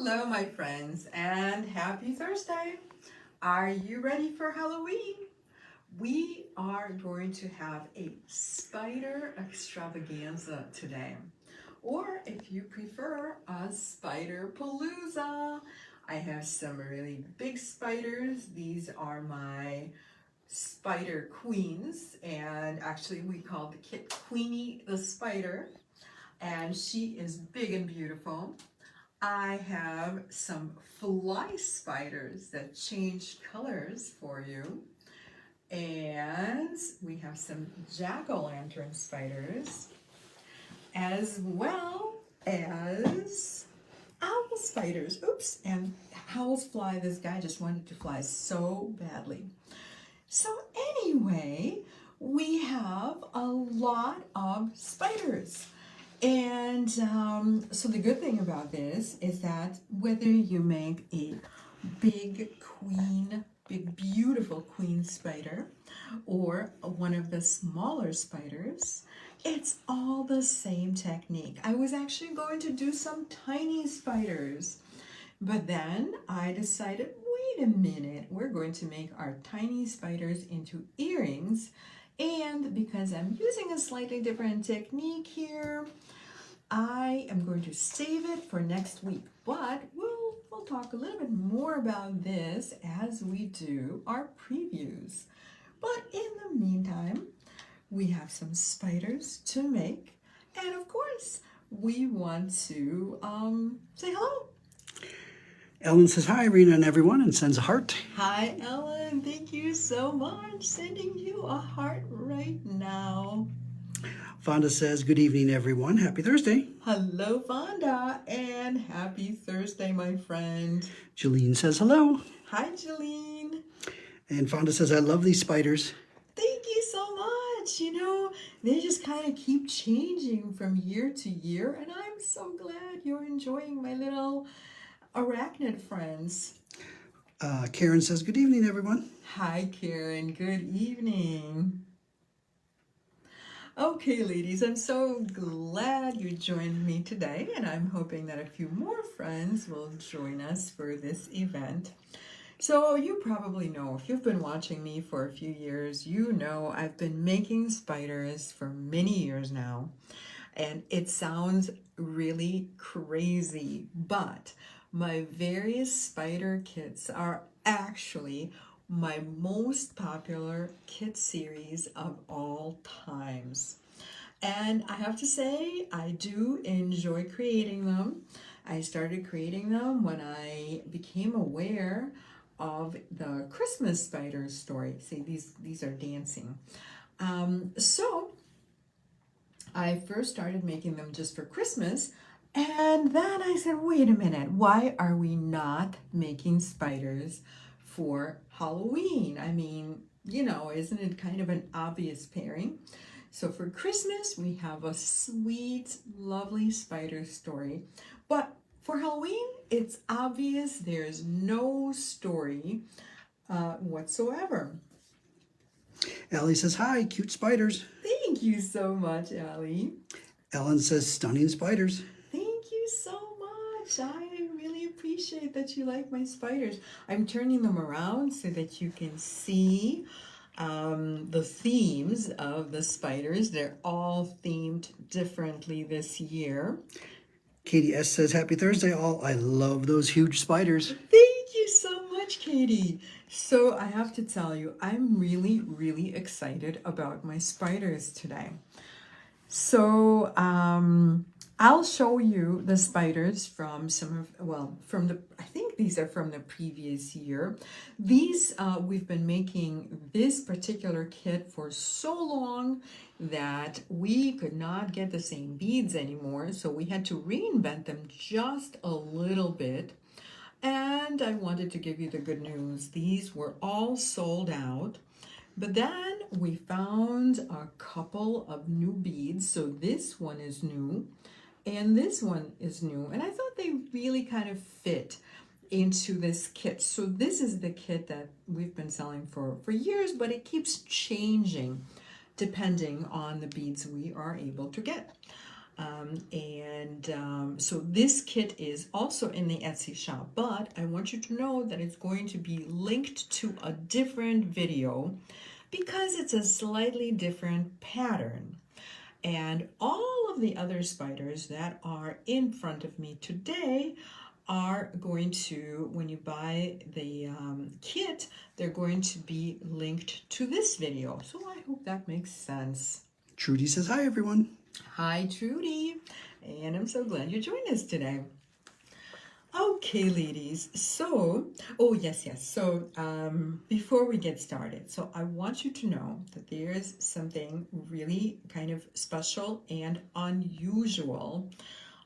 Hello, my friends, and happy Thursday. Are you ready for Halloween? We are going to have a spider extravaganza today, or if you prefer, a spider palooza. I have some really big spiders. These are my spider queens, and actually, we call the kit Queenie the spider, and she is big and beautiful. I have some fly spiders that change colors for you. And we have some jack-o'-lantern spiders, as well as owl spiders. Oops, and owls fly. This guy just wanted to fly so badly. So anyway, we have a lot of spiders. And so the good thing about this is that whether you make a big queen, big beautiful queen spider, or one of the smaller spiders, it's all the same technique. I was actually going to do some tiny spiders, but then I decided, wait a minute, we're going to make our tiny spiders into earrings. And because I'm using a slightly different technique here, I am going to save it for next week, but we'll talk a little bit more about this as we do our previews. But in the meantime, we have some spiders to make, and of course, we want to say hello. Ellen says hi, Irina, and everyone, and sends a heart. Hi, Ellen. Thank you so much. Sending you a heart right now. Fonda says, good evening, everyone. Happy Thursday. Hello, Fonda, and happy Thursday, my friend. Jeline says hello. Hi, Jeline. And Fonda says, I love these spiders. Thank you so much. You know, they just kind of keep changing from year to year, and I'm so glad you're enjoying my little arachnid friends. Karen says, good evening, everyone. Hi, Karen. Good evening. Okay, ladies, I'm so glad you joined me today, and I'm hoping that a few more friends will join us for this event. So you probably know, if you've been watching me for a few years, you know I've been making spiders for many years now, and it sounds really crazy, but my various spider kits are actually my most popular kit series of all times. And I have to say, I do enjoy creating them. I started creating them when I became aware of the Christmas spider story. See, these are dancing. So I first started making them just for Christmas, and then I said, wait a minute, why are we not making spiders for Halloween? I mean, you know, isn't it kind of an obvious pairing? So for Christmas, we have a sweet, lovely spider story. But for Halloween, it's obvious there's no story whatsoever. Allie says hi, cute spiders. Thank you so much, Allie. Ellen says stunning spiders. Thank you so much. I really appreciate that you like my spiders. I'm turning them around so that you can see the themes of the spiders. They're all themed differently this year. Katie S says happy Thursday all. I love those huge spiders. Thank you so much, Katie. So I have to tell you, I'm really, really excited about my spiders today. So I'll show you the spiders from I think these are from the previous year. These, we've been making this particular kit for so long that we could not get the same beads anymore. So we had to reinvent them just a little bit. And I wanted to give you the good news. These were all sold out. But then we found a couple of new beads. So this one is new and this one is new. And I thought they really kind of fit into this kit. So this is the kit that we've been selling for years, but it keeps changing depending on the beads we are able to get. So this kit is also in the Etsy shop, but I want you to know that it's going to be linked to a different video because it's a slightly different pattern. And all of the other spiders that are in front of me today are going to, when you buy the kit, they're going to be linked to this video. So I hope that makes sense. Trudy says hi, everyone. Hi, Trudy, and I'm so glad you joined us today. Okay, ladies, so, oh, yes, so before we get started, so I want you to know that there's something really kind of special and unusual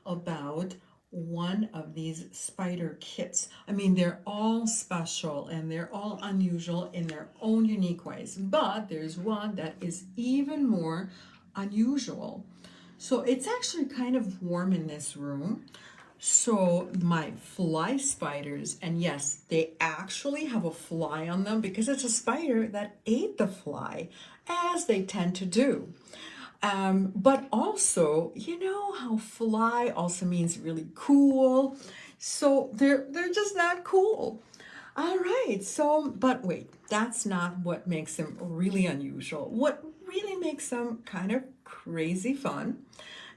about one of these spider kits. I mean, they're all special and they're all unusual in their own unique ways, but there's one that is even more unusual. So it's actually kind of warm in this room. So my fly spiders, and yes, they actually have a fly on them because it's a spider that ate the fly, as they tend to do. But also, you know how fly also means really cool. So they're just that cool. All right, so, but wait, that's not what makes them really unusual. What really makes them kind of crazy fun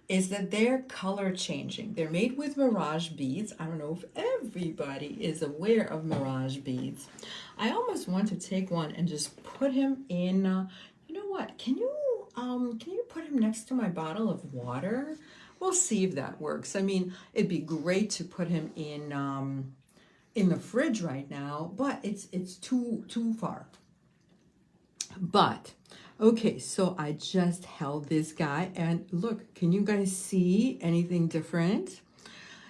is that they're color changing. They're made with mirage beads. I don't know if everybody is aware of mirage beads. I almost want to take one and just put him in, you know what, can you put him next to my bottle of water? We'll see if that works. I mean, it'd be great to put him in the fridge right now, but it's too far. But okay, so I just held this guy and look, can you guys see anything different?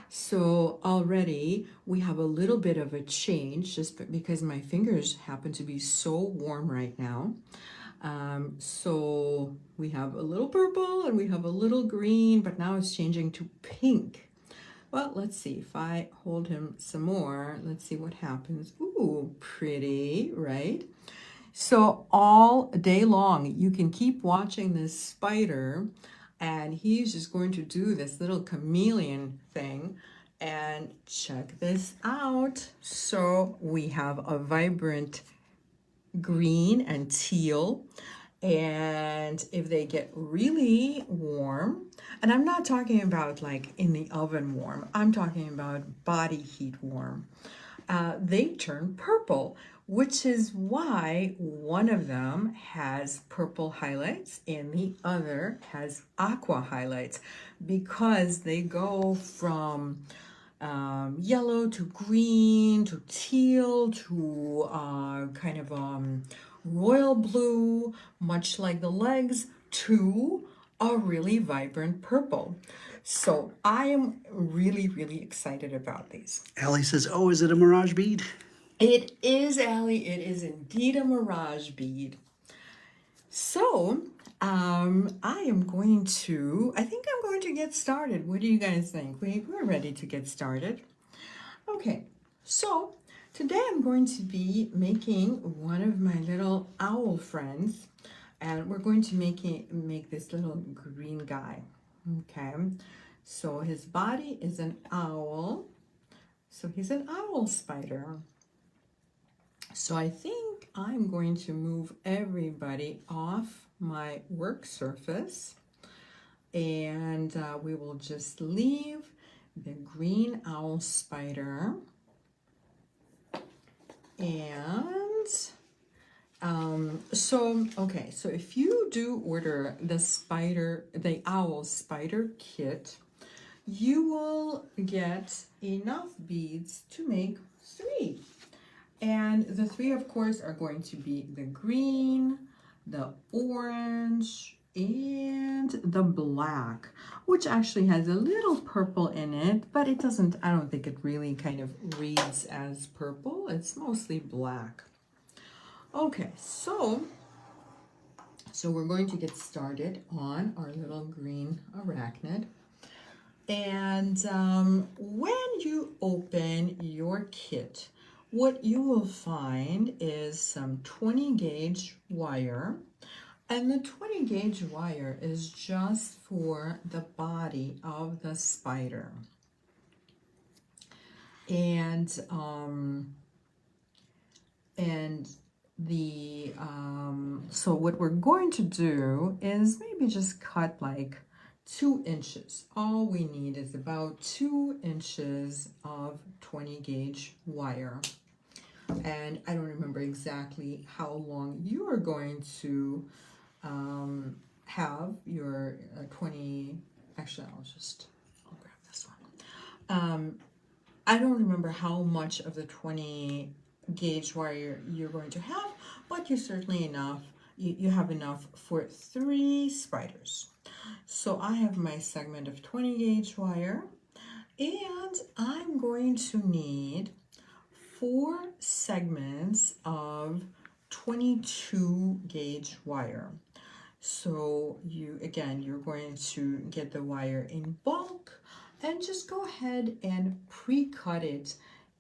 So already we have a little bit of a change just because my fingers happen to be so warm right now. So we have a little purple and we have a little green, but now it's changing to pink. Well, let's see if I hold him some more. Let's see what happens. Ooh, pretty, right? So all day long, you can keep watching this spider and he's just going to do this little chameleon thing. And check this out. So we have a vibrant green and teal. And if they get really warm, and I'm not talking about like in the oven warm, I'm talking about body heat warm, they turn purple, which is why one of them has purple highlights and the other has aqua highlights, because they go from yellow to green to teal to kind of royal blue, much like the legs, to a really vibrant purple. So I am really excited about these. Allie says, oh, is it a mirage bead? It is, Allie. It is indeed a mirage bead. So I think I'm going to get started. What do you guys think? We're ready to get started. Okay, so today I'm going to be making one of my little owl friends, and we're going to make this little green guy. Okay, so his body is an owl, so he's an owl spider. So I think I'm going to move everybody off my work surface, and we will just leave the green owl spider. And so if you do order the owl spider kit, you will get enough beads to make 3. And the 3, of course, are going to be the green, the orange, and the black, which actually has a little purple in it, but it doesn't, I don't think it really kind of reads as purple. It's mostly black. Okay, so we're going to get started on our little green arachnid. And when you open your kit, what you will find is some 20 gauge wire. And the 20 gauge wire is just for the body of the spider. And so what we're going to do is maybe just cut like 2 inches. All we need is about 2 inches of 20 gauge wire. And I don't remember exactly how long you are going to have your 20, actually I'll grab this one. I don't remember how much of the 20 gauge wire you're going to have, but you certainly you have enough for 3 spiders. So I have my segment of 20 gauge wire, and I'm going to need 4 segments of 22 gauge wire. So you're going to get the wire in bulk and just go ahead and pre-cut it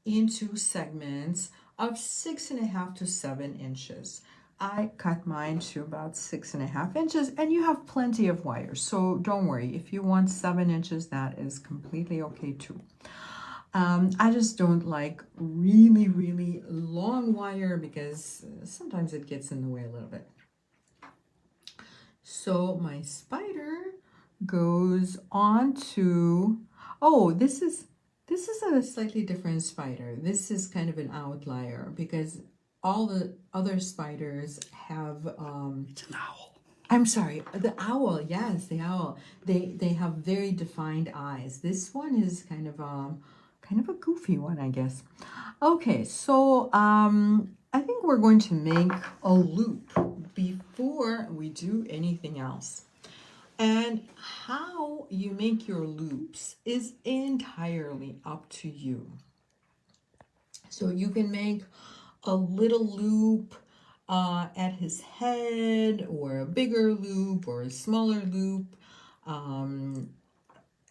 into segments of 6.5 to 7 inches. I cut mine to about 6.5 inches, and you have plenty of wire, so don't worry. If you want 7 inches, that is completely okay too. I just don't like really, really long wire because sometimes it gets in the way a little bit. So my spider goes on to, oh, this is a slightly different spider. This is kind of an outlier because all the other spiders have It's an owl. I'm sorry, the owl. Yes, the owl. They have very defined eyes. This one is kind of a goofy one, I guess. Okay, so I think we're going to make a loop before we do anything else. And how you make your loops is entirely up to you. So you can make a little loop at his head, or a bigger loop, or a smaller loop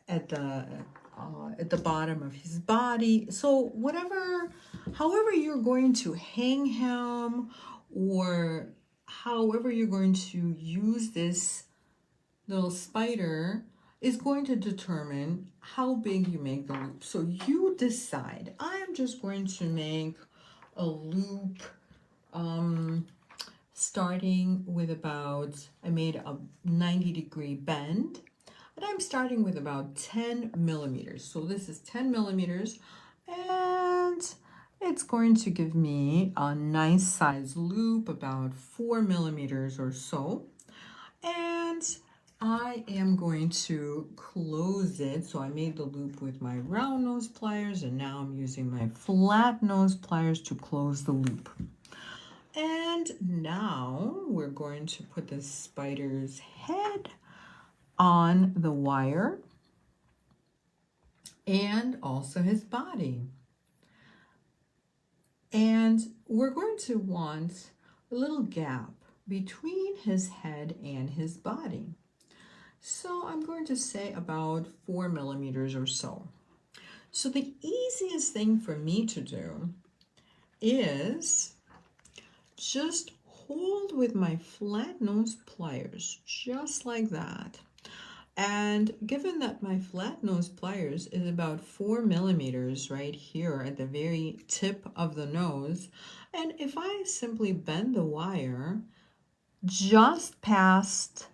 at the bottom of his body. So however you're going to hang him, or however you're going to use this little spider is going to determine how big you make the loop. So you decide. I'm just going to make a loop starting with I made a 90-degree bend, and I'm starting with about 10 millimeters. So this is 10 millimeters, and it's going to give me a nice size loop, about 4 millimeters or so. And I am going to close it. So I made the loop with my round nose pliers, and now I'm using my flat nose pliers to close the loop. And now we're going to put the spider's head on the wire and also his body. And we're going to want a little gap between his head and his body. So I'm going to say about 4 millimeters or so. So the easiest thing for me to do is just hold with my flat nose pliers, just like that. And given that my flat nose pliers is about 4 millimeters right here at the very tip of the nose, and if I simply bend the wire just past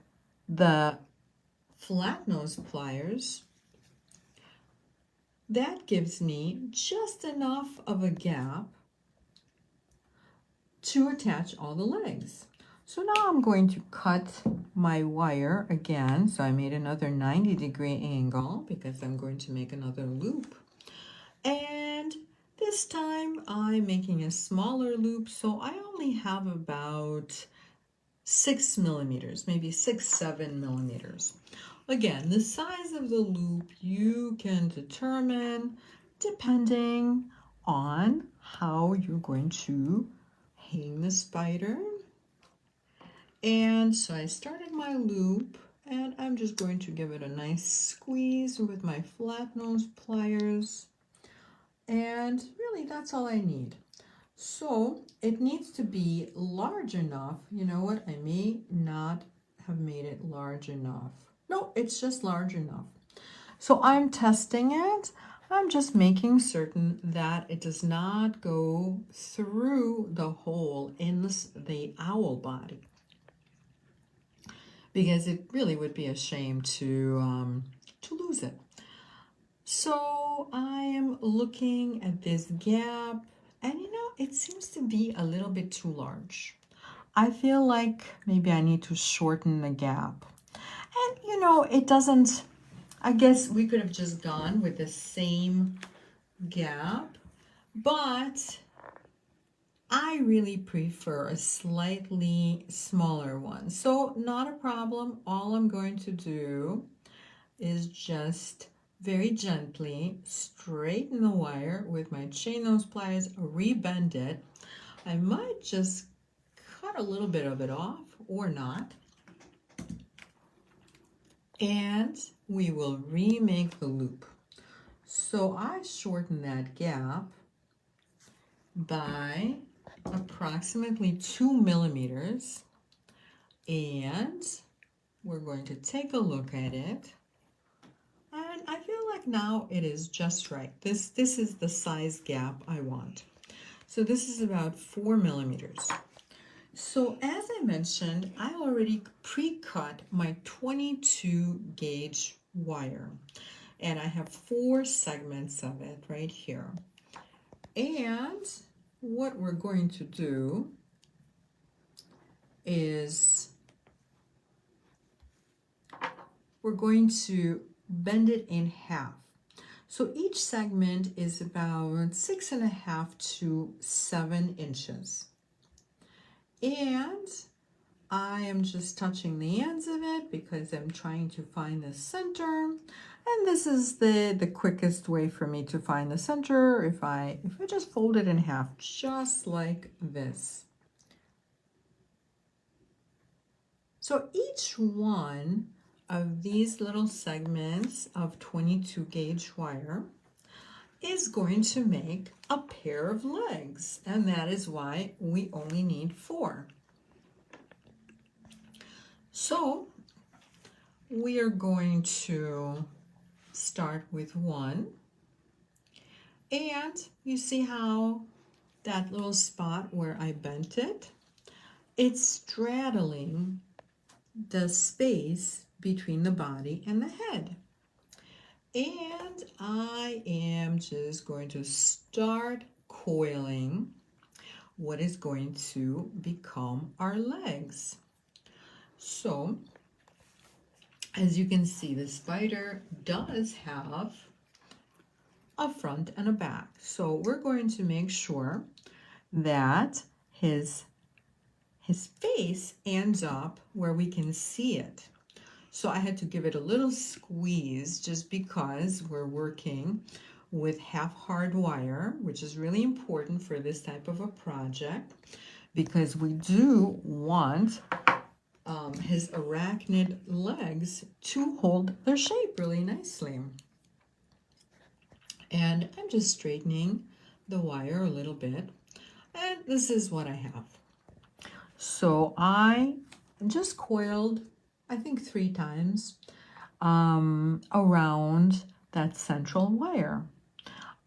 the flat nose pliers, that gives me just enough of a gap to attach all the legs. So now I'm going to cut my wire again. So I made another 90-degree angle because I'm going to make another loop. And this time I'm making a smaller loop, so I only have about 6 millimeters, maybe 7 millimeters. Again, the size of the loop you can determine depending on how you're going to hang the spider. And so I started my loop, and I'm just going to give it a nice squeeze with my flat nose pliers. And really, that's all I need. So it needs to be large enough. You know what? I may not have made it large enough. No, it's just large enough. So I'm testing it. I'm just making certain that it does not go through the hole in the owl body, because it really would be a shame to lose it. So I am looking at this gap, and it seems to be a little bit too large. I feel like maybe I need to shorten the gap. And it doesn't, I guess we could have just gone with the same gap, but I really prefer a slightly smaller one. So not a problem. All I'm going to do is just very gently straighten the wire with my chain nose pliers, rebend it. I might just cut a little bit of it off or not. And we will remake the loop. So I shorten that gap by approximately 2 millimeters, and we're going to take a look at it, and I feel like now it is just right. This is the size gap I want. So this is about 4 millimeters. So as I mentioned, I already pre-cut my 22 gauge wire, and I have 4 segments of it right here. And what we're going to do is we're going to bend it in half. So each segment is about 6.5 to 7 inches. And I am just touching the ends of it because I'm trying to find the center. And this is the quickest way for me to find the center if I just fold it in half, just like this. So each one of these little segments of 22 gauge wire is going to make a pair of legs, and that is why we only need 4. So we are going to start with 1, and you see how that little spot where I bent it, it's straddling the space between the body and the head. And I am just going to start coiling what is going to become our legs. So as you can see, the spider does have a front and a back. So we're going to make sure that his face ends up where we can see it. So I had to give it a little squeeze just because we're working with half hard wire, which is really important for this type of a project, because we do want his arachnid legs to hold their shape really nicely. And I'm just straightening the wire a little bit, and this is what I have. So I just coiled, I think 3 times around that central wire.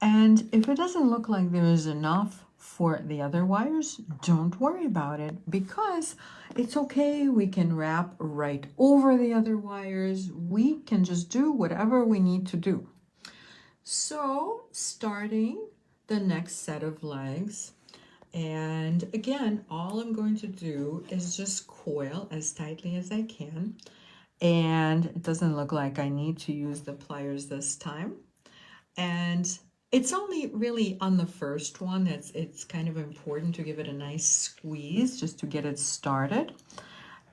And if it doesn't look like there is enough for the other wires, don't worry about it, because it's okay. We can wrap right over the other wires. We can just do whatever we need to do. So starting the next set of legs, and again, all I'm going to do is just coil as tightly as I can. And it doesn't look like I need to use the pliers this time. And it's only really on the first one it's kind of important to give it a nice squeeze just to get it started.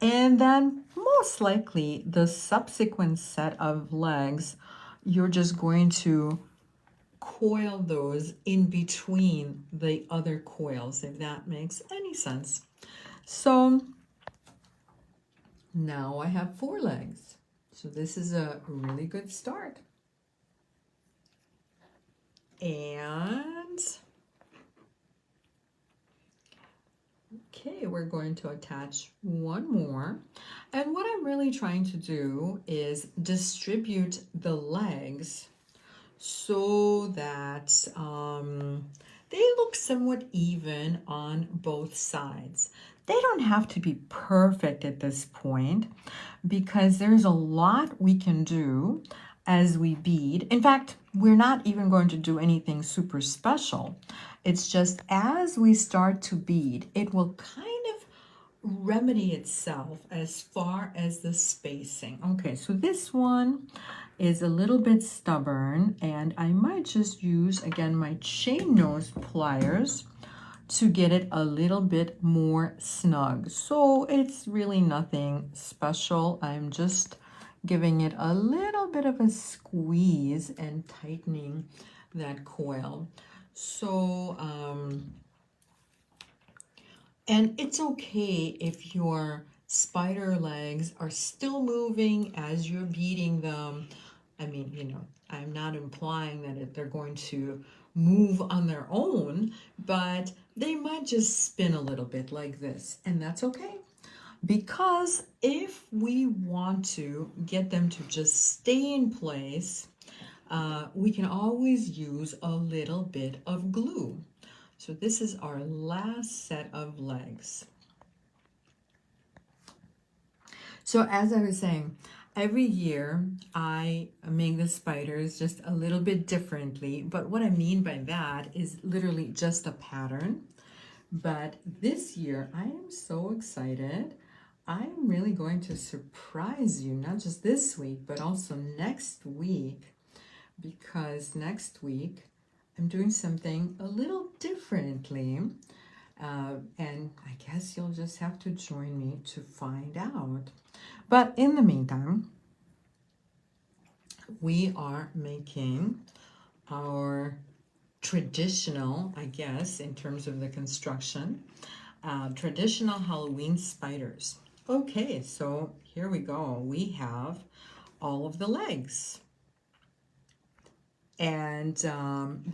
And then most likely the subsequent set of legs, you're just going to coil those in between the other coils, if that makes any sense. So now I have 4 legs. So this is a really good start. And we're going to attach one more. And what I'm really trying to do is distribute the legs so that they look somewhat even on both sides. They don't have to be perfect at this point because there's a lot we can do as we bead. In fact, we're not even going to do anything super special. It's just as we start to bead, it will kind of remedy itself as far as the spacing. Okay, so this one is a little bit stubborn, and I might just use, again, my chain nose pliers to get it a little bit more snug. So it's really nothing special. I'm just giving it a little bit of a squeeze and tightening that coil. So, and it's okay if your spider legs are still moving as you're beating them. I mean, you know, I'm not implying that they're going to move on their own, but they might just spin a little bit like this, and that's okay. Because if we want to get them to just stay in place, we can always use a little bit of glue. So this is our last set of legs. So as I was saying, every year I make the spiders just a little bit differently, but what I mean by that is literally just a pattern. But this year I am so excited. I'm really going to surprise you, not just this week, but also next week, because next week I'm doing something a little differently. And I guess you'll just have to join me to find out. But in the meantime, we are making our traditional, I guess, in terms of the construction, traditional Halloween spiders. Okay, so here we go. We have all of the legs. And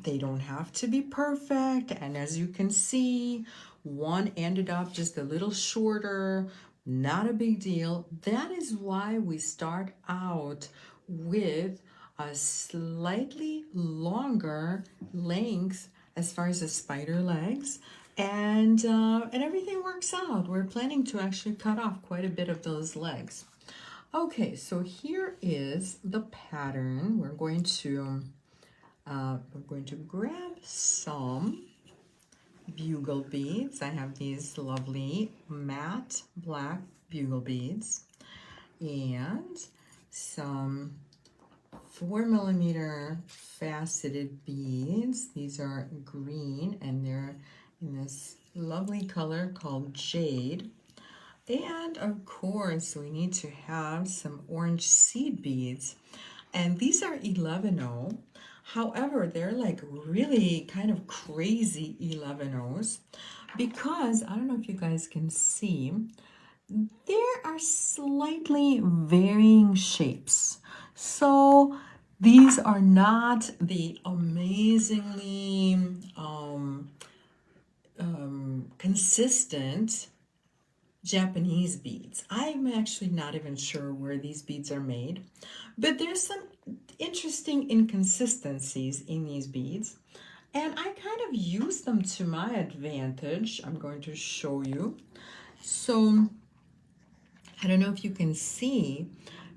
they don't have to be perfect. And as you can see, one ended up just a little shorter, not a big deal. That is why we start out with a slightly longer length as far as the spider legs. And everything works out. We're planning to actually cut off quite a bit of those legs. Okay, so here is the pattern. We're going to grab some bugle beads. I have these lovely matte black bugle beads and some 4mm faceted beads. These are green and they're in this lovely color called jade. And of course, we need to have some orange seed beads. And these are 11-0. However, they're like really kind of crazy 11-0s because, I don't know if you guys can see, there are slightly varying shapes. So these are not the amazingly consistent Japanese beads. I'm actually not even sure where these beads are made, but there's some interesting inconsistencies in these beads, and I kind of use them to my advantage. I'm going to show you. So I don't know if you can see,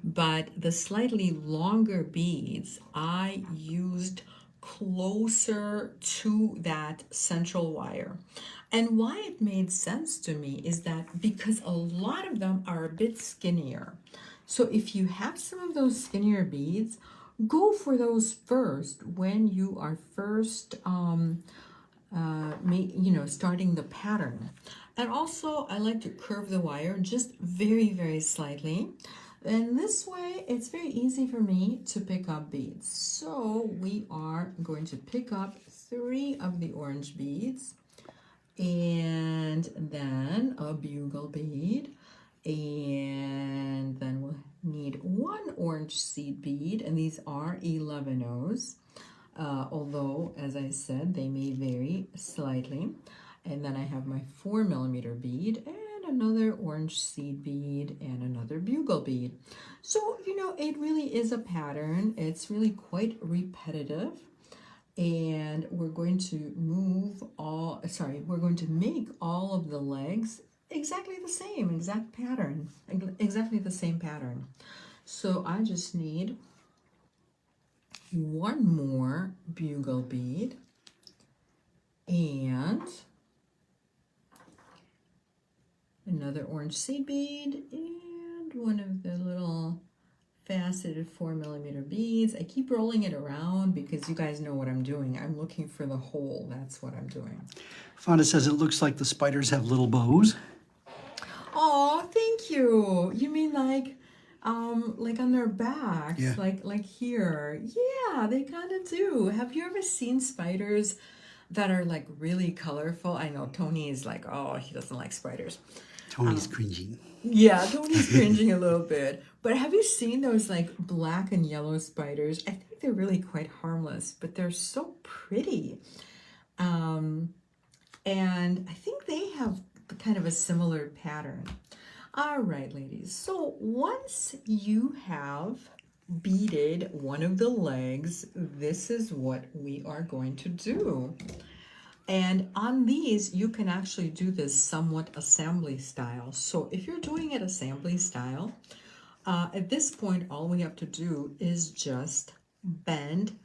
but the slightly longer beads I used closer to that central wire. And why it made sense to me is that because a lot of them are a bit skinnier. So if you have some of those skinnier beads, go for those first when you are first starting the pattern. And also I like to curve the wire just very, very slightly. And this way, it's very easy for me to pick up beads. So we are going to pick up 3 of the orange beads, and then a bugle bead, and then we'll need 1 orange seed bead, and these are 11-0s, although, as I said, they may vary slightly. And then I have my 4mm bead, another orange seed bead and another bugle bead. So, you know, it really is a pattern. It's really quite repetitive. And we're going to we're going to make all of the legs exactly the same, exactly the same pattern. So I just need one more bugle bead and another orange seed bead and one of the little faceted 4mm beads. I keep rolling it around because you guys know what I'm doing. I'm looking for the hole. That's what I'm doing. Fonda says it looks like the spiders have little bows. Oh, thank you. You mean like on their backs, Yeah. like here. Yeah, they kind of do. Have you ever seen spiders that are like really colorful? I know Tony is like, oh, he doesn't like spiders. Tony's cringing. Yeah, Tony's cringing a little bit. But have you seen those like black and yellow spiders? I think they're really quite harmless, but they're so pretty. And I think they have kind of a similar pattern. All right, ladies. So once you have beaded one of the legs, this is what we are going to do. And on these, you can actually do this somewhat assembly style. So if you're doing it assembly style, at this point, all we have to do is just bend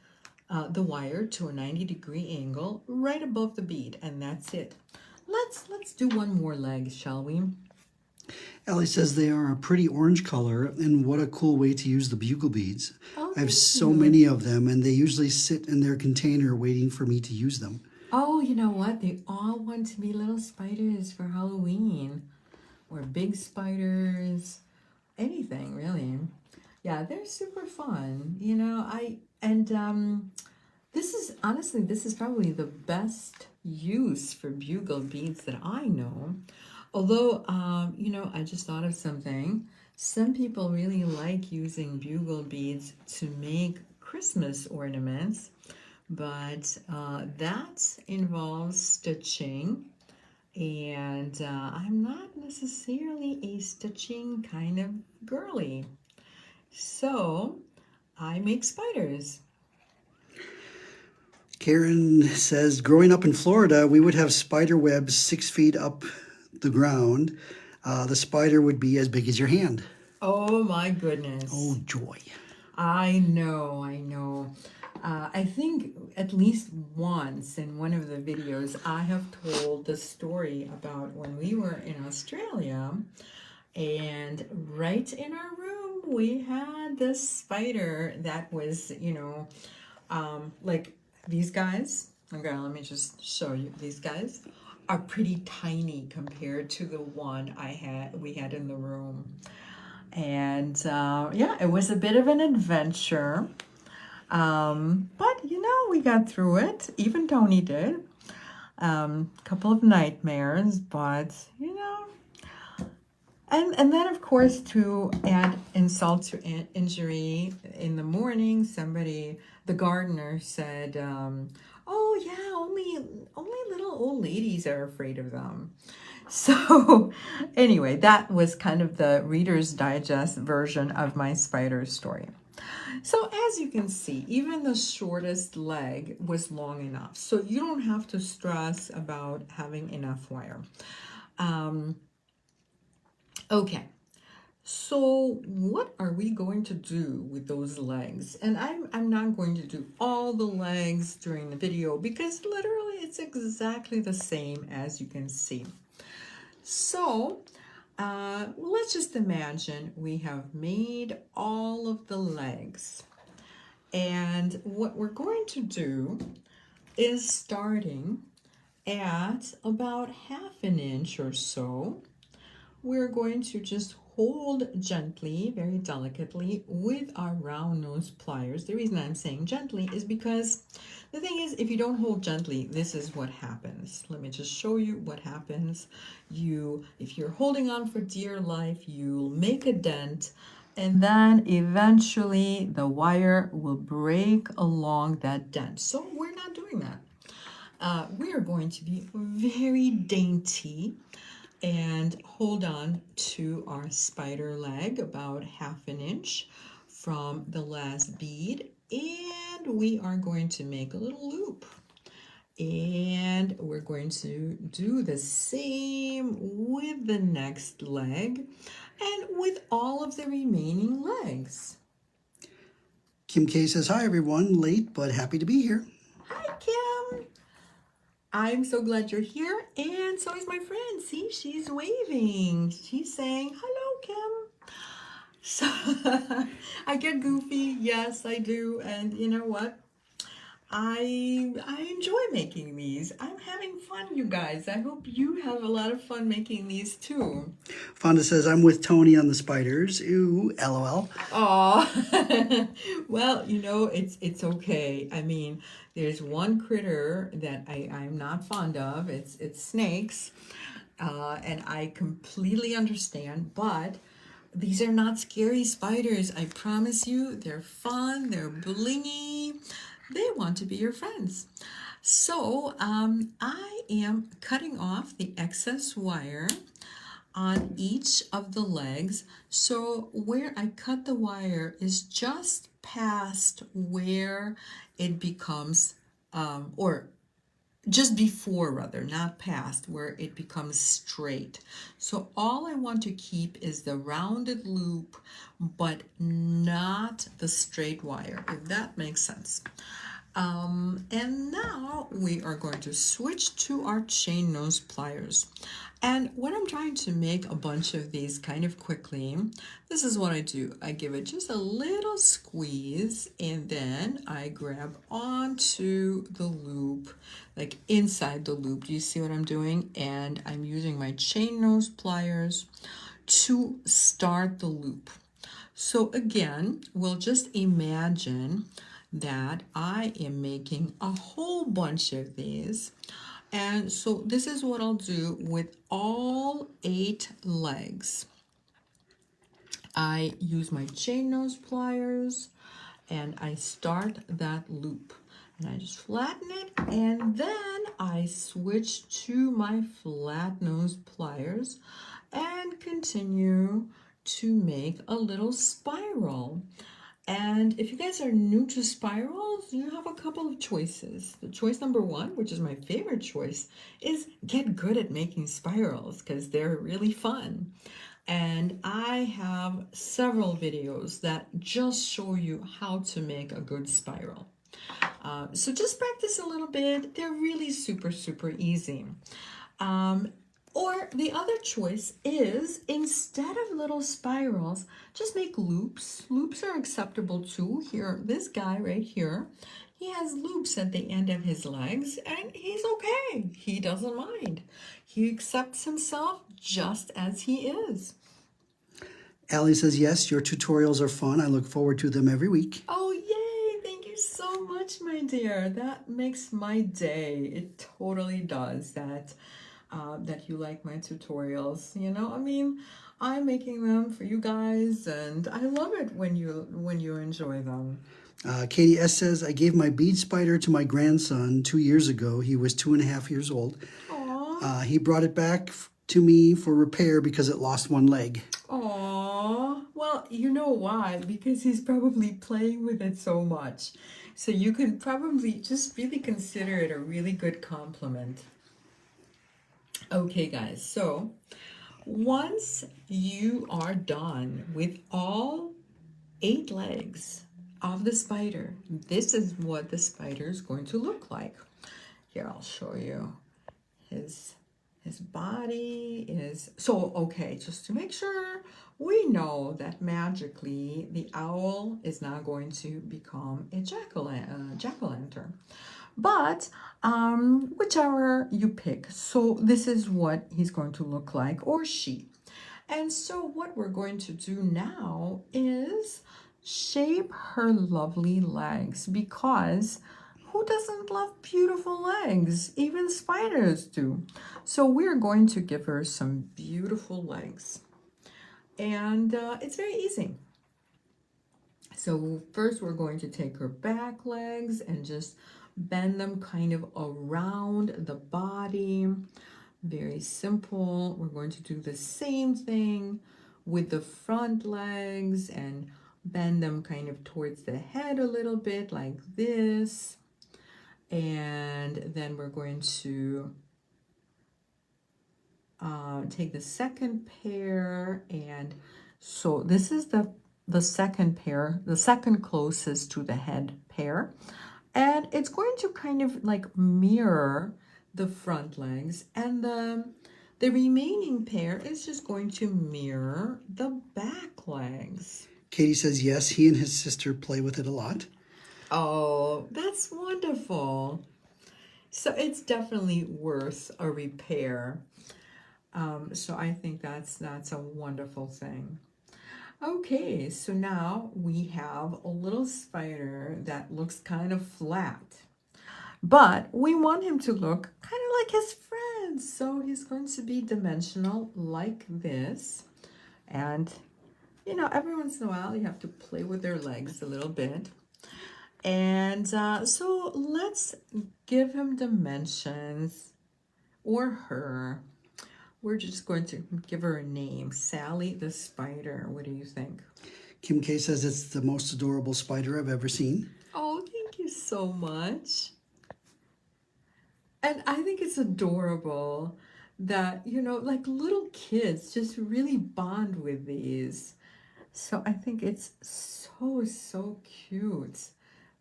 the wire to a 90-degree angle right above the bead, and that's it. Let's do one more leg, shall we? Ellie says they are a pretty orange color, and what a cool way to use the bugle beads. Oh, I have so many of them, and they usually sit in their container waiting for me to use them. Oh, you know what? They all want to be little spiders for Halloween, or big spiders, anything really. Yeah, they're super fun. You know, this is probably the best use for bugle beads that I know. Although, you know, I just thought of something. Some people really like using bugle beads to make Christmas ornaments, but that involves stitching, and I'm not necessarily a stitching kind of girly. So I make spiders. Karen says, growing up in Florida, we would have spider webs 6 feet up the ground. The spider would be as big as your hand. Oh my goodness. Oh, joy. I know. I think at least once in one of the videos I have told the story about when we were in Australia, and right in our room we had this spider that was, you know, like these guys. Okay, let me just show you. These guys are pretty tiny compared to the one we had in the room. And yeah, it was a bit of an adventure. But you know, we got through it. Even Tony did. Couple of nightmares, but you know. And then of course, to add insult to injury, in the morning the gardener said, oh yeah, only little old ladies are afraid of them. So anyway, that was kind of the Reader's Digest version of my spider story. So as you can see, even the shortest leg was long enough. So you don't have to stress about having enough wire. Okay, so what are we going to do with those legs? And I'm not going to do all the legs during the video because literally it's exactly the same as you can see. So let's just imagine we have made all of the legs. And what we're going to do is, starting at about 1/2 inch or so, we're going to just hold gently, very delicately, with our round nose pliers. The reason I'm saying gently is because the thing is, if you don't hold gently, this is what happens. Let me just show you what happens. If you're holding on for dear life, you'll make a dent, and then eventually the wire will break along that dent. So we're not doing that. We are going to be very dainty and hold on to our spider leg about 1/2 inch from the last bead, and we are going to make a little loop. And we're going to do the same with the next leg and with all of the remaining legs. Kim K says, hi everyone, late but happy to be here. Hi, Kim. I'm so glad you're here, and so is my friend. See, she's waving. She's saying, hello, Kim. So I get goofy. Yes, I do. And you know what? I enjoy making these. I'm having fun, you guys. I hope you have a lot of fun making these too. Fonda says, I'm with Tony on the spiders. Ooh, LOL. Oh, well, you know, it's okay. I mean, there's one critter that I'm not fond of. It's snakes, and I completely understand. But these are not scary spiders. I promise you, they're fun. They're blingy. They want to be your friends. So I am cutting off the excess wire on each of the legs. So where I cut the wire is just past where it becomes, or just before rather, not past, where it becomes straight. So all I want to keep is the rounded loop, but not the straight wire, if that makes sense. And now we are going to switch to our chain nose pliers. And when I'm trying to make a bunch of these kind of quickly, this is what I do. I give it just a little squeeze, and then I grab onto the loop, like inside the loop. Do you see what I'm doing? And I'm using my chain nose pliers to start the loop. So again, we'll just imagine that I am making a whole bunch of these. And so this is what I'll do with all 8 legs. I use my chain nose pliers and I start that loop. And I just flatten it, and then I switch to my flat nose pliers and continue to make a little spiral. And if you guys are new to spirals, you have a couple of choices. The choice number 1, which is my favorite choice, is get good at making spirals because they're really fun. And I have several videos that just show you how to make a good spiral. So just practice a little bit. They're really super, super easy. Or the other choice is, instead of little spirals, just make loops. Loops are acceptable too. Here, this guy right here, he has loops at the end of his legs, and he's okay. He doesn't mind. He accepts himself just as he is. Allie says, yes, your tutorials are fun. I look forward to them every week. Oh, yay! Thank you so much, my dear. That makes my day. It totally does. That you like my tutorials. You know, I mean, I'm making them for you guys, and I love it when you enjoy them. Katie S says, I gave my bead spider to my grandson 2 years ago. He was 2.5 years old. Aww. He brought it back to me for repair because it lost one leg. Aww. Well, you know why? Because he's probably playing with it so much. So you can probably just really consider it a really good compliment. Okay, guys, so once you are done with all 8 legs of the spider, this is what the spider is going to look like. Here, I'll show you. His body is, so okay, just to make sure, we know that magically the owl is now going to become a jack-o'-lantern. But whichever you pick. So this is what he's going to look like, or she. And so what we're going to do now is shape her lovely legs, because who doesn't love beautiful legs? Even spiders do. So we're going to give her some beautiful legs. And it's very easy. So first we're going to take her back legs and just bend them kind of around the body. Very simple. We're going to do the same thing with the front legs and bend them kind of towards the head a little bit like this. And then we're going to take the second pair, and so this is the second pair, the second closest to the head pair, and it's going to kind of like mirror the front legs, and the remaining pair is just going to mirror the back legs. Katie says yes, he and his sister play with it a lot. Oh, that's wonderful. So it's definitely worth a repair. So I think that's a wonderful thing. Okay, so now we have a little spider that looks kind of flat, but we want him to look kind of like his friends. So he's going to be dimensional like this. And, you know, every once in a while you have to play with their legs a little bit. And so let's give him dimensions, or her. We're just going to give her a name, Sally the Spider. What do you think? Kim K says it's the most adorable spider I've ever seen. Oh, thank you so much. And I think it's adorable that, you know, like little kids just really bond with these. So I think it's so cute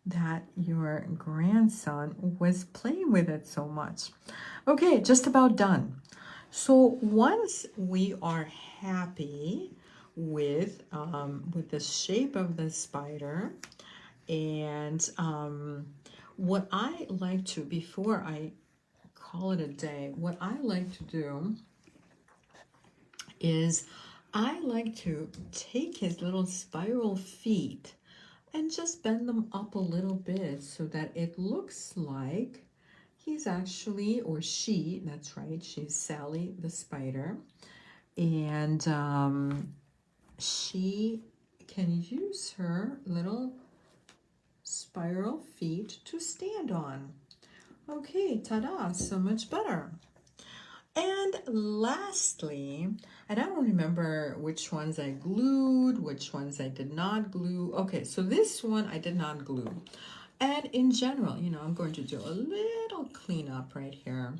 that your grandson was playing with it so much. Okay, just about done. So once we are happy with the shape of the spider, and what I like to, before I call it a day, what I like to do is I like to take his little spiral feet and just bend them up a little bit so that it looks like he's actually, or she, that's right, she's Sally the Spider, and she can use her little spiral feet to stand on. Okay, ta-da, so much better. And lastly, and I don't remember which ones I glued, which ones I did not glue. Okay, so this one I did not glue. And in general, you know, I'm going to do a little cleanup right here.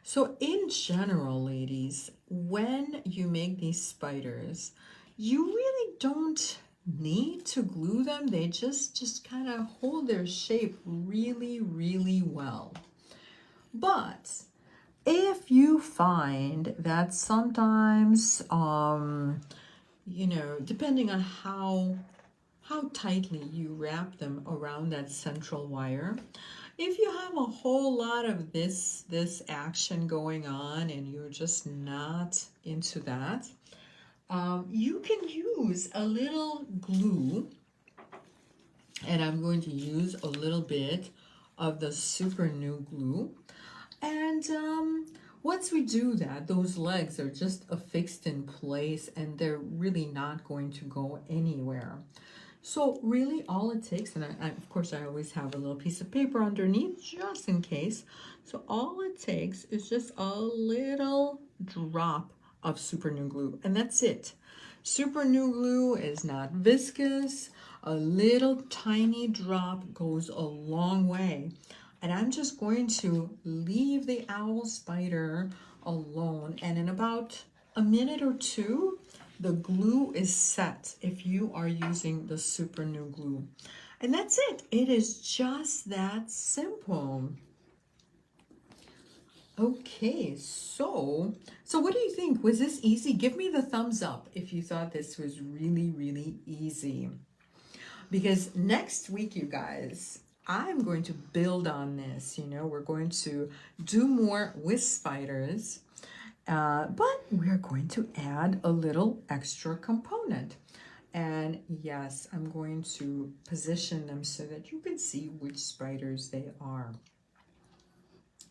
So in general, ladies, when you make these spiders, you really don't need to glue them. They just kind of hold their shape really well. But if you find that sometimes, you know, depending on how tightly you wrap them around that central wire, if you have a whole lot of this action going on and you're just not into that, you can use a little glue, and I'm going to use a little bit of the super new glue. And once we do that, those legs are just affixed in place and they're really not going to go anywhere. So really all it takes, and of course I always have a little piece of paper underneath just in case. So all it takes is just a little drop of super new glue, and that's it. Super new glue is not viscous. A little tiny drop goes a long way. And I'm just going to leave the owl spider alone, and in about a minute or two, the glue is set if you are using the super new glue. And that's it. It is just that simple. Okay, so what do you think? Was this easy? Give me the thumbs up if you thought this was really easy. Because next week, you guys, I'm going to build on this. You know, we're going to do more with spiders. But we're going to add a little extra component. And yes, I'm going to position them so that you can see which spiders they are.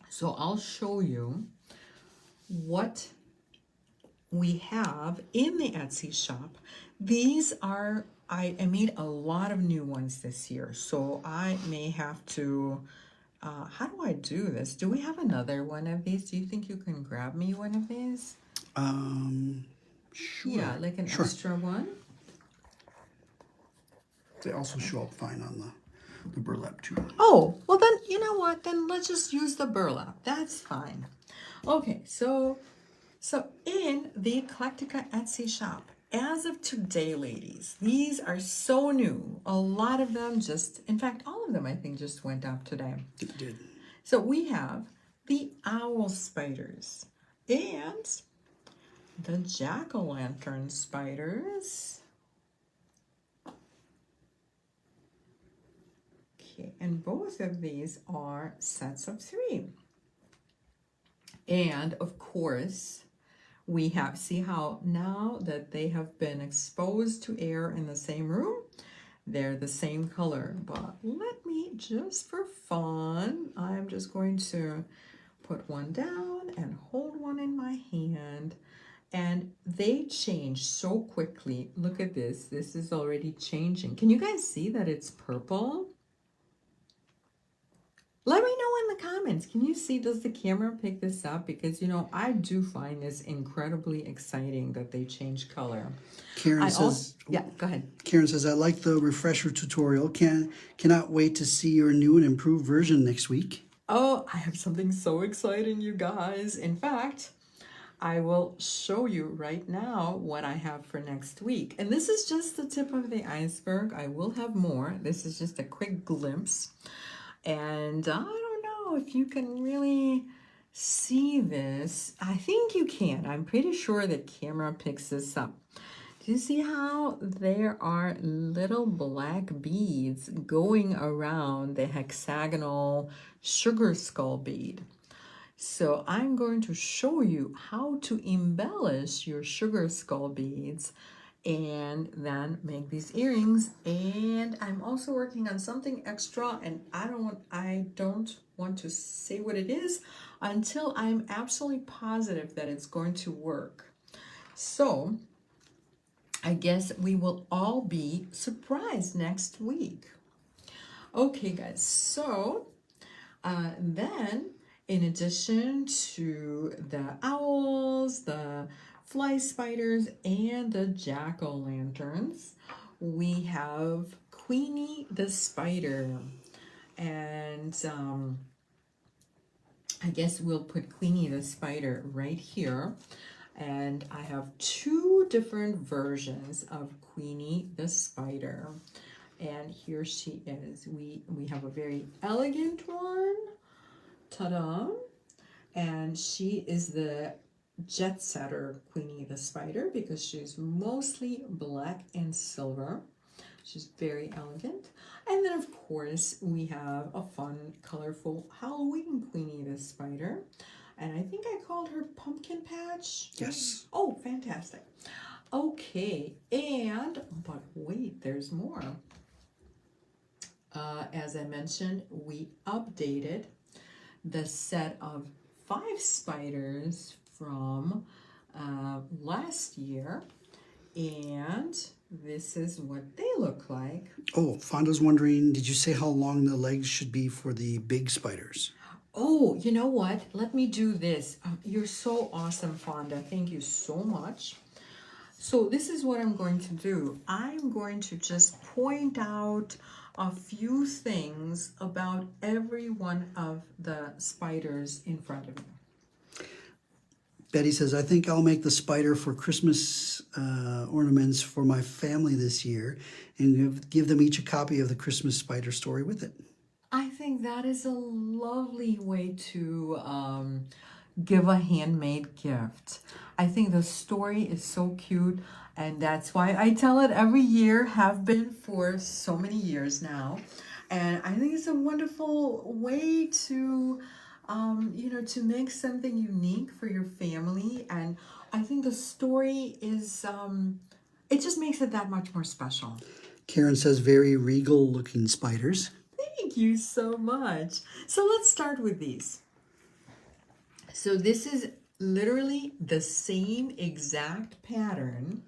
So I'll show you what we have in the Etsy shop. These are, I made a lot of new ones this year, so I may have to how do I do this? Do we have another one of these? Do you think you can grab me one of these? Sure. Yeah, like an Sure. extra one. They also show up fine on the burlap too. Oh, well then, you know what? Then let's just use the burlap. That's fine. Okay, so in the Eclectica Etsy shop, as of today, ladies, these are so new. A lot of them just, in fact, all of them I think just went up today. It did. So we have the owl spiders and the jack-o'-lantern spiders. Okay, and both of these are sets of 3. And of course, we have, see how now that they have been exposed to air in the same room, they're the same color. But let me, just for fun, I'm just going to put one down and hold one in my hand. And they change so quickly. Look at this. This is already changing. Can you guys see that it's purple? Let me know in the comments. Can you see, does the camera pick this up? Because, you know, I do find this incredibly exciting that they change color. Karen says, yeah, go ahead. Karen says, I like the refresher tutorial. Cannot wait to see your new and improved version next week. Oh, I have something so exciting, you guys. In fact, I will show you right now what I have for next week. And this is just the tip of the iceberg. I will have more. This is just a quick glimpse. And I don't know if you can really see this. I think you can. I'm pretty sure the camera picks this up. Do you see how there are little black beads going around the hexagonal sugar skull bead? So I'm going to show you how to embellish your sugar skull beads and then make these earrings. And I'm also working on something extra, and I don't want to say what it is until I'm absolutely positive that it's going to work. So I guess we will all be surprised next week. Okay, guys, so then in addition to the owls, the fly spiders, and the jack-o'-lanterns, we have Queenie the spider. And I guess we'll put Queenie the spider right here. And I have 2 different versions of Queenie the spider. And here she is. We have a very elegant one. Ta-da! And she is the jet setter Queenie the spider because she's mostly black and silver. She's very elegant. And then of course we have a fun, colorful Halloween Queenie the spider. And I think I called her Pumpkin Patch. Yes. Oh, fantastic. Okay, but wait, there's more. As I mentioned, we updated the set of 5 spiders from last year, and this is what they look like. Oh, Fonda's wondering, did you say how long the legs should be for the big spiders? Oh, you know what? Let me do this. You're so awesome, Fonda. Thank you so much. So this is what I'm going to do. I'm going to just point out a few things about every one of the spiders in front of me. Betty says, I think I'll make the spider for Christmas ornaments for my family this year and give them each a copy of the Christmas spider story with it. I think that is a lovely way to give a handmade gift. I think the story is so cute, and that's why I tell it every year, have been for so many years now. And I think it's a wonderful way to, you know, to make something unique for your family. And I think the story is, it just makes it that much more special. Karen says, very regal looking spiders. Thank you so much. So let's start with these. So this is literally the same exact pattern,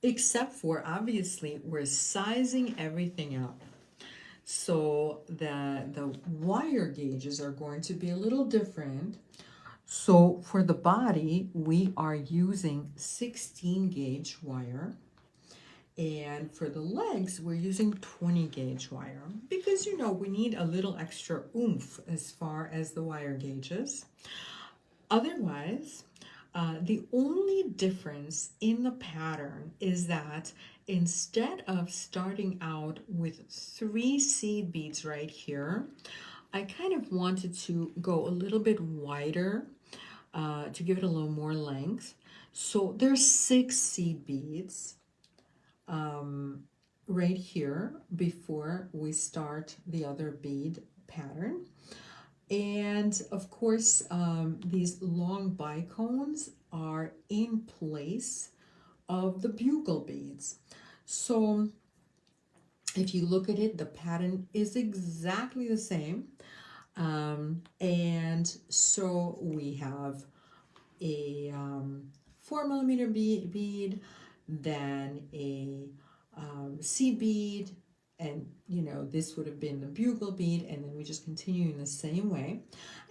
except for obviously we're sizing everything up. So the wire gauges are going to be a little different. So for the body, we are using 16 gauge wire. And for the legs, we're using 20 gauge wire because, you know, we need a little extra oomph as far as the wire gauges. Otherwise, the only difference in the pattern is that instead of starting out with 3 seed beads right here, I kind of wanted to go a little bit wider to give it a little more length. So there's 6 seed beads right here before we start the other bead pattern. And of course, these long bicones are in place of the bugle beads. So if you look at it, the pattern is exactly the same. And so we have a 4 millimeter bead, then a seed bead, and you know, this would have been the bugle bead, and then we just continue in the same way.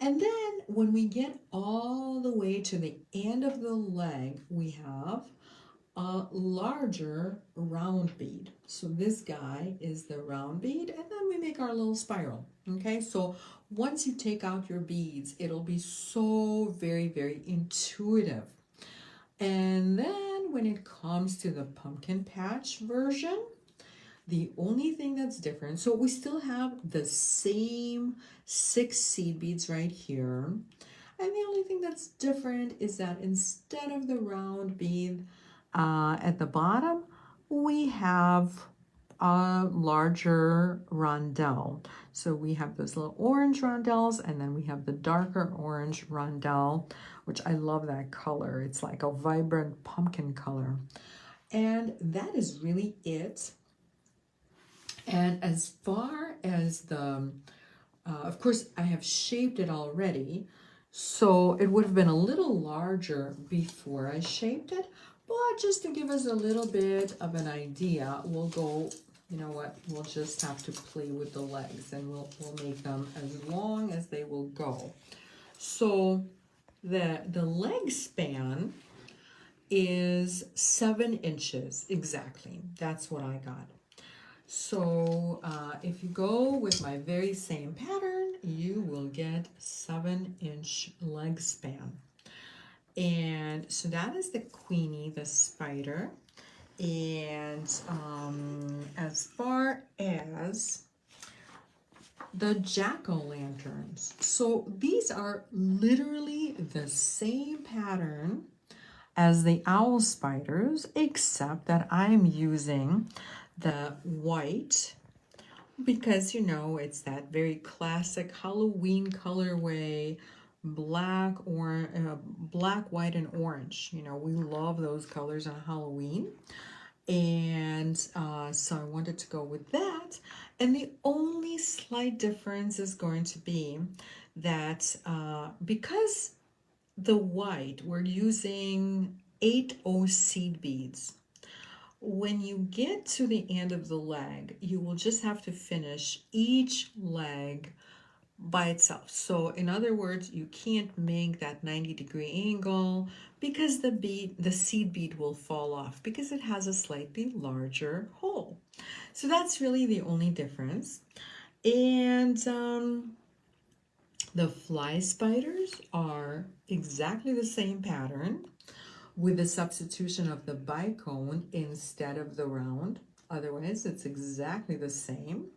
And then when we get all the way to the end of the leg, we have a larger round bead. So this guy is the round bead, and then we make our little spiral. Okay, so once you take out your beads, it'll be so very, very intuitive. And then when it comes to the pumpkin patch version, the only thing that's different, so we still have the same 6 seed beads right here. And the only thing that's different is that instead of the round bead at the bottom, we have a larger rondelle. So we have those little orange rondelles, and then we have the darker orange rondelle, which I love that color. It's like a vibrant pumpkin color. And that is really it. And as far as the, of course, I have shaped it already, so it would have been a little larger before I shaped it, but just to give us a little bit of an idea, we'll go, you know what, we'll just have to play with the legs, and we'll make them as long as they will go. So the leg span is 7 inches exactly. That's what I got. So if you go with my very same pattern, you will get 7-inch leg span. And so that is the Queenie, the spider. And as far as the jack-o'-lanterns, so these are literally the same pattern as the owl spiders, except that I'm using the white because, you know, it's that very classic Halloween colorway, black, white, and orange. You know, we love those colors on Halloween. And so I wanted to go with that. And the only slight difference is going to be that because the white, we're using 8/0 seed beads. When you get to the end of the leg, you will just have to finish each leg by itself. So in other words, you can't make that 90-degree angle because the seed bead will fall off because it has a slightly larger hole. So that's really the only difference. And the fly spiders are exactly the same pattern with the substitution of the bicone instead of the round. Otherwise, it's exactly the same.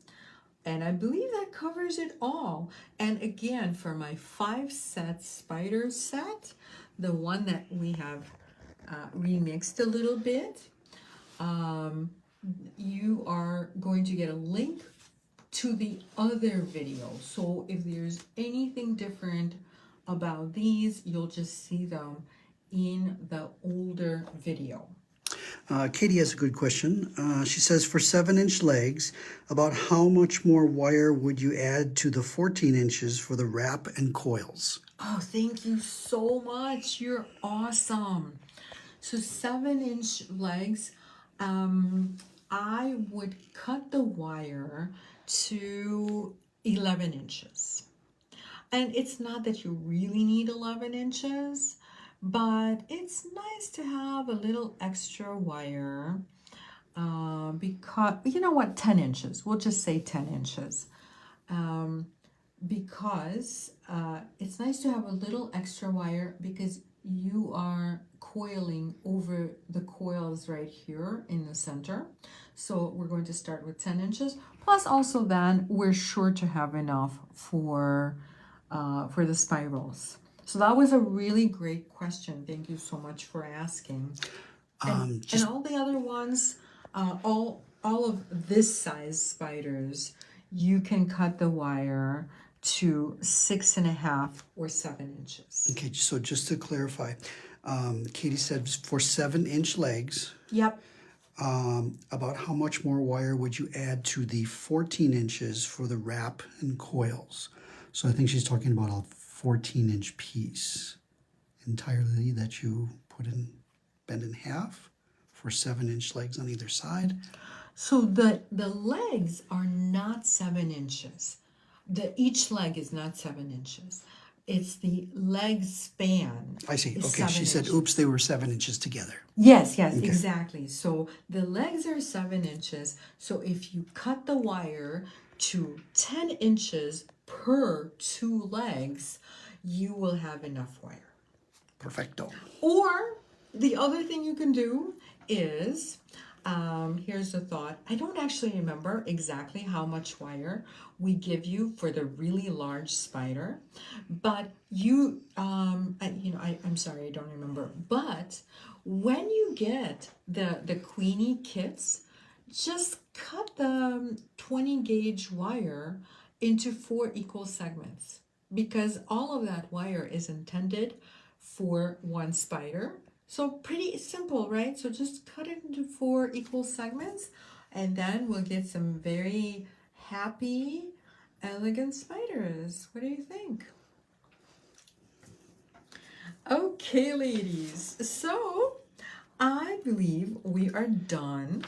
And I believe that covers it all. And again, for my 5-set spider set, the one that we have remixed a little bit, you are going to get a link to the other video. So if there's anything different about these, you'll just see them in the older video. Katie has a good question. She says, for 7-inch legs, about how much more wire would you add to the 14 inches for the wrap and coils? Oh, thank you so much. You're awesome. So 7-inch legs, I would cut the wire to 11 inches. And it's not that you really need 11 inches, but it's nice to have a little extra wire because, you know what, 10 inches. We'll just say 10 inches. Because it's nice to have a little extra wire because you are coiling over the coils right here in the center. So we're going to start with 10 inches. Plus also then we're sure to have enough for the spirals. So that was a really great question. Thank you so much for asking. And all the other ones, all of this size spiders, you can cut the wire to 6.5 or 7 inches. Okay, so just to clarify, Katie said for 7-inch legs. Yep. About how much more wire would you add to the 14 inches for the wrap and coils? So I think she's talking about a 14-inch piece entirely that you bend in half for 7-inch legs on either side. So the legs are not 7 inches. Each leg is not 7 inches. It's the leg span. I see. Okay, she said, oops, they were 7 inches together. Yes, exactly. So the legs are 7 inches. So if you cut the wire to 10 inches per 2 legs, you will have enough wire. Perfecto. Or the other thing you can do is, here's the thought. I don't actually remember exactly how much wire we give you for the really large spider, but I'm sorry, I don't remember. But when you get the Queenie kits, just cut the 20 gauge wire into 4 equal segments because all of that wire is intended for one spider. So pretty simple, right? So just cut it into 4 equal segments and then we'll get some very happy, elegant spiders. What do you think? Okay, ladies. So I believe we are done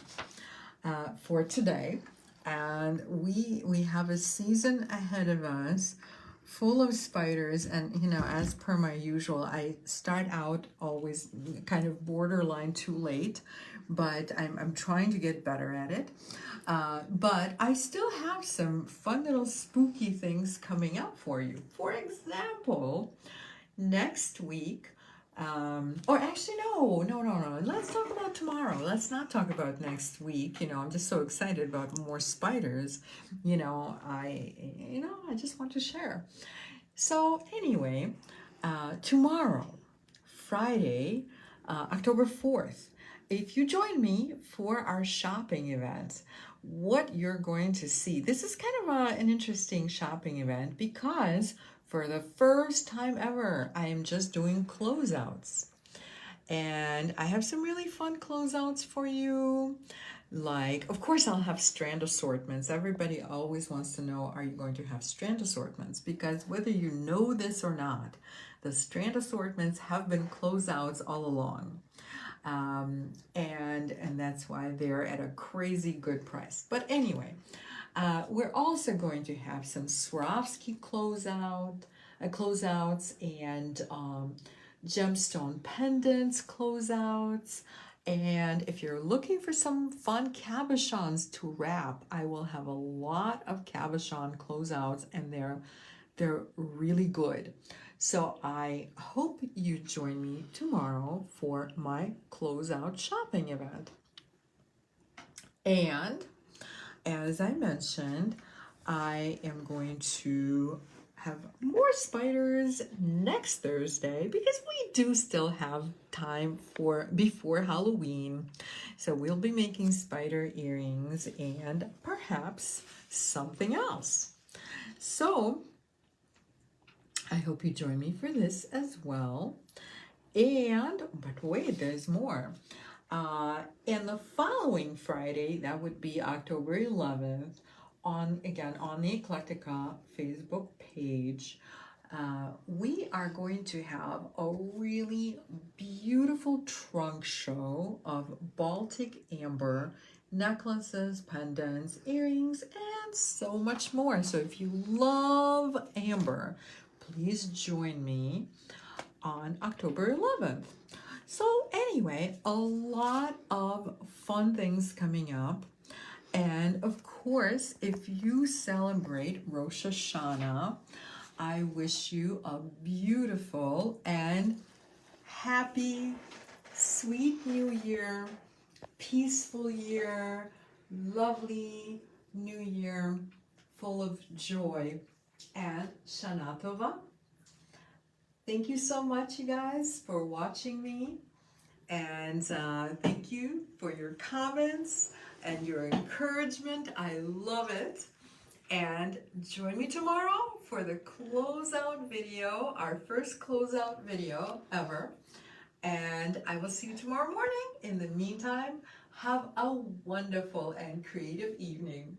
for today. And we have a season ahead of us full of spiders, and as per my usual, I start out always kind of borderline too late, but I'm trying to get better at it. But I still have some fun little spooky things coming up for you. For example, next week, or actually no, let's talk about tomorrow. Let's not talk about next week. I'm just so excited about more spiders. I just want to share. So anyway, tomorrow, Friday, October 4th, if you join me for our shopping event, what you're going to see, this is kind of an interesting shopping event because for the first time ever, I am just doing closeouts. And I have some really fun closeouts for you. Like, of course, I'll have strand assortments. Everybody always wants to know, are you going to have strand assortments? Because whether you know this or not, the strand assortments have been closeouts all along. And that's why they're at a crazy good price. But anyway, we're also going to have some Swarovski closeouts and gemstone pendants closeouts. And if you're looking for some fun cabochons to wrap, I will have a lot of cabochon closeouts, and they're really good. So I hope you join me tomorrow for my closeout shopping event. And as I mentioned, I am going to have more spiders next Thursday because we do still have time before Halloween. So we'll be making spider earrings and perhaps something else. So I hope you join me for this as well. But wait, there's more. And the following Friday, that would be October 11th, on the Eclectica Facebook page, we are going to have a really beautiful trunk show of Baltic amber necklaces, pendants, earrings, and so much more. So if you love Amber, please join me on October 11th. So anyway, a lot of fun things coming up. And of course, if you celebrate Rosh Hashanah, I wish you a beautiful and happy, sweet new year, peaceful year, lovely new year, full of joy, and Shana Tova. Thank you so much, you guys, for watching me. And thank you for your comments and your encouragement. I love it. And join me tomorrow for the closeout video, our first closeout video ever. And I will see you tomorrow morning. In the meantime, have a wonderful and creative evening.